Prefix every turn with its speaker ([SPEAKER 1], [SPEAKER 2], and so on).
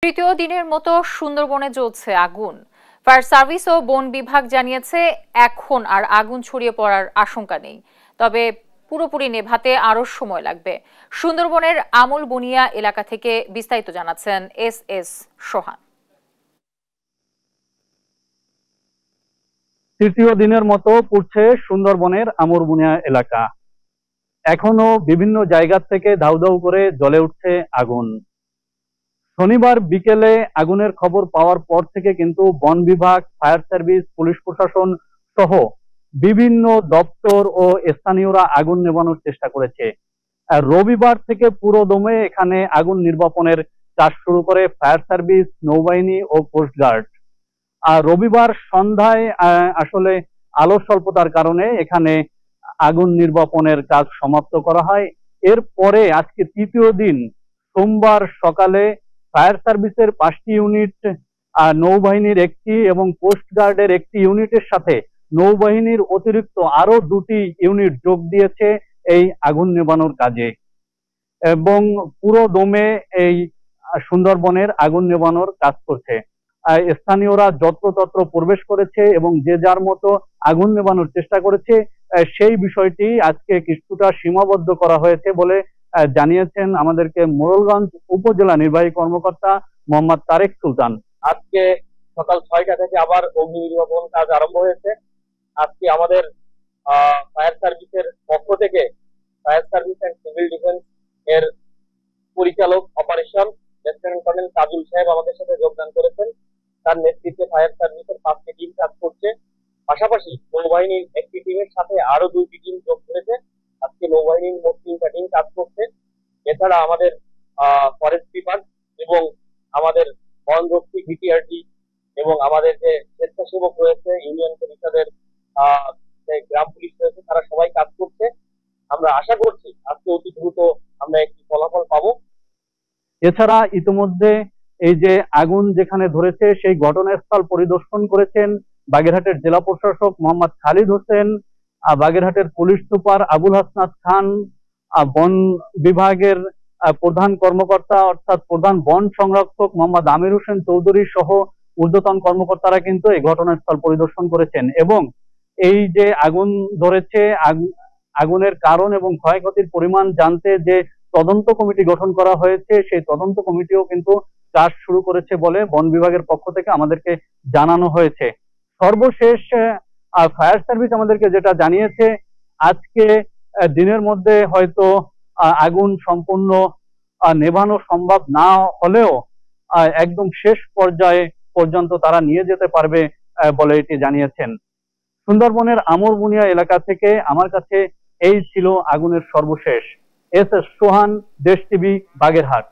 [SPEAKER 1] তৃতীয় দিনের মতো সুন্দরবনে জ্বলছে আগুন। ফায়ার সার্ভিস ও বন বিভাগ জানিয়েছে এখন আর আগুন ছড়িয়ে পড়ার আশঙ্কা নেই, তবে পুরোপুরি নেভাতে আরো সময় লাগবে। সুন্দরবনের আমল বুনিয়া এলাকা থেকে বিস্তারিত জানাচ্ছেন এস সোহান।
[SPEAKER 2] তৃতীয় দিনের মতো পুড়ছে সুন্দরবনের আমরবুনিয়া এলাকা। এখনো বিভিন্ন জায়গা থেকে দাউ দাউ করে জ্বলে উঠছে আগুন। শনিবার বিকেলে আগুনের খবর পাওয়ার পর থেকে কিন্তু বন বিভাগ, ফায়ার সার্ভিস, পুলিশ প্রশাসন সহ বিভিন্ন দপ্তর ও স্থানীয়রা আগুন নেভানোর চেষ্টা করেছে। রবিবার থেকে পুরো দমে এখানে আগুন নির্বাপনের কাজ শুরু করে ফায়ার সার্ভিস, নৌবাহিনী ও কোস্টগার্ড। আর রবিবার সন্ধ্যায় আসলে আলো স্বল্পতার কারণে এখানে আগুন নির্বাপনের কাজ সমাপ্ত করা হয়। এরপরে আজকে তৃতীয় দিন সোমবার সকালে ফায়ার সার্ভিসের 5টি ইউনিট, নৌবাহিনীর একটি এবং কোস্টগার্ডের একটি ইউনিটের সাথে নৌবাহিনীর অতিরিক্ত আরো 2টি ইউনিট যোগ দিয়েছে এই আগুন নেভানোর কাজে, এবং পুরো দমে এই সুন্দরবনের আগুন নেভানোর কাজ করছে। স্থানীয়রা যত্রতত্র প্রবেশ করেছে এবং যে যার মতো আগুন নেভানোর চেষ্টা করেছে। সেই বিষয়টি আজকে কিছুটা সীমাবদ্ধ করা হয়েছে বলে জানিয়েছেন আমাদেরকে মোড়লগঞ্জ উপজেলা নির্বাহী কর্মকর্তা মোহাম্মদ তারেক সুলতান।
[SPEAKER 3] আজকে সকাল 6টা থেকে আবার অগ্নি নির্বাপন কাজ আরম্ভ হয়েছে। আজকে আমাদের ফায়ার সার্ভিসের পক্ষ থেকে fire service and civil defence এর পরিচালক অপারেশন লেফটেন্যান্ট কর্নেল কাজুল সাহেব আমাদের সাথে যোগদান করেছেন। তার নেতৃত্বে ফায়ার সার্ভিসের 5টি টিম কাজ করছে। পাশাপাশি নৌবাহিনীর একটি টিমের সাথে আরো 2টি টিম যোগ করেছে। আজকে নৌবাহিনীর মোট 3টা টিম কাজ করছে। এছাড়া আমাদের ফরেস্ট বিভাগ এবং আমাদের বনরক্ষী ভিটিআরটি এবং আমাদের যে স্বেচ্ছাসেবক রয়েছে, ইউনিয়ন পরিষদের গ্রাম পুলিশ রয়েছে, তারা সবাই কাজ করছে। আমরা আশা করছি আজকে অতি দ্রুত আমরা একটি ফলাফল পাবো।
[SPEAKER 2] এছাড়া ইতিমধ্যে এই যে আগুন যেখানে ধরেছে সেই ঘটনাস্থল পরিদর্শন করেছেন বাগেরহাটের জেলা প্রশাসক মোহাম্মদ খালিদ হোসেন, বাগেরহাটের পুলিশ সুপার আবুল হাসনাত খান, বন বিভাগের প্রধান কর্মকর্তা অর্থাৎ প্রধান বন সংরক্ষক মোহাম্মদ আমির হোসেন চৌধুরী সহ ঊর্ধ্বতন কর্মকর্তারা কিন্তু এই ঘটনাস্থল পরিদর্শন করেছেন এবং এই যে আগুন ধরেছে, আগুনের কারণ এবং ক্ষয়ক্ষতির পরিমাণ জানতে যে তদন্ত কমিটি গঠন করা হয়েছে, সেই তদন্ত কমিটিও কিন্তু কাজ শুরু করেছে বলে বন বিভাগের পক্ষ থেকে আমাদেরকে জানানো হয়েছে। সর্বশেষ ফায়ার সার্ভিস আমাদেরকে যেটা জানিয়েছে, আজকে দিনের মধ্যে হয়তো আগুন সম্পূর্ণ নেভানো সম্ভব না হলেও একদম শেষ পর্যায়ে পর্যন্ত তারা নিয়ে যেতে পারবে বলে এটি জানিয়েছেন। সুন্দরবনের আমরবুনিয়া এলাকা থেকে আমার কাছে এই ছিল আগুনের সর্বশেষ। এস সোহান, দেশ টিভি, বাগেরহাট।